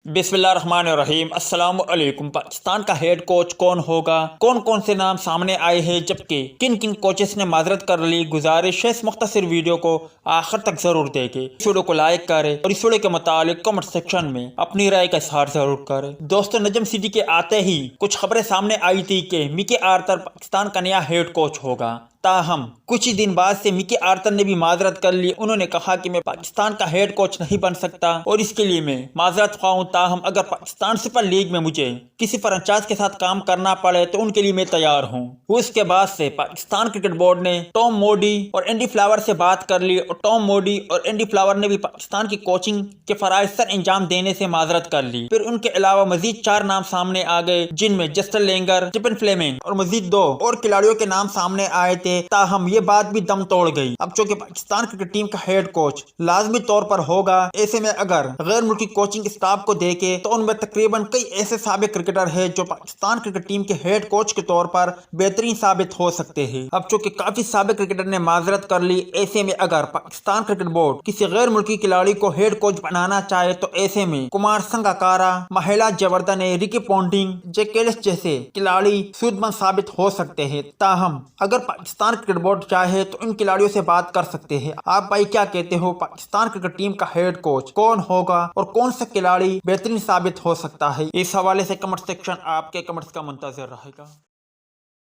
बिस्मिल्लाहिर्रहमानिर्रहीम। अस्सलाम वालेकुम। पाकिस्तान का हेड कोच कौन होगा, कौन कौन से नाम सामने आए हैं, जबकि किन किन कोचेस ने माजरत कर ली। गुजारिश है इस मुख्तसर वीडियो को आखिर तक जरूर देखें। इस वीडियो को लाइक करें और इस वीडियो के मुतालिक कमेंट सेक्शन में अपनी राय का इजहार जरूर करें। दोस्तों, नजम सीधी के आते ही कुछ खबरें सामने आई थी कि मिकी आर्थर पाकिस्तान का नया हेड कोच होगा। ताहम कुछ ही दिन बाद से मिकी आर्थर ने भी माजरत कर ली। उन्होंने कहा कि मैं पाकिस्तान का हेड कोच नहीं बन सकता और इसके लिए मैं माजरत ख्वाह हूं। ताहम अगर पाकिस्तान सुपर लीग में मुझे किसी फ्रेंचाइज के साथ काम करना पड़े तो उनके लिए मैं तैयार हूं। उसके बाद से पाकिस्तान क्रिकेट बोर्ड ने टॉम मोडी और एंडी फ्लावर से बात कर ली और टॉम मोडी और एंडी फ्लावर ने भी पाकिस्तान की कोचिंग के फराइज सर अंजाम देने से माजरत कर ली। फिर उनके अलावा मजीद 4 नाम सामने आ गए, जिनमें जस्टिन लेंगर, चिपन फ्लेमिंग और मजीद 2 और खिलाड़ियों के नाम सामने आए थे। ताहम ये बात भी दम तोड़ गई। अब चूंकि पाकिस्तान क्रिकेट टीम का हेड कोच लाजमी तौर पर होगा, ऐसे में अगर गैर मुल्की कोचिंग स्टाफ को देखे तो उनमें तकरीबन कई ऐसे साबिक क्रिकेटर है जो पाकिस्तान क्रिकेट टीम के हेड कोच के तौर पर बेहतरीन साबित हो सकते हैं। अब चूंकि काफी साबिक क्रिकेटर ने माजरत कर ली, ऐसे में अगर पाकिस्तान क्रिकेट बोर्ड किसी गैर मुल्की खिलाड़ी को हेड कोच बनाना चाहे तो ऐसे में कुमार संगकारा, महिला जवर्धन, रिकी पॉन्टिंग, जैकेलिस जैसे खिलाड़ी सूदमंद साबित हो सकते हैं। ताहम अगर पाकिस्तान क्रिकेट बोर्ड चाहे तो इन खिलाड़ियों से बात कर सकते हैं। आप भाई क्या कहते हो, पाकिस्तान क्रिकेट टीम का हेड कोच कौन होगा और कौन सा खिलाड़ी बेहतरीन साबित हो सकता है? इस हवाले से कमेंट सेक्शन आपके कमेंट्स का मुंतजर रहेगा।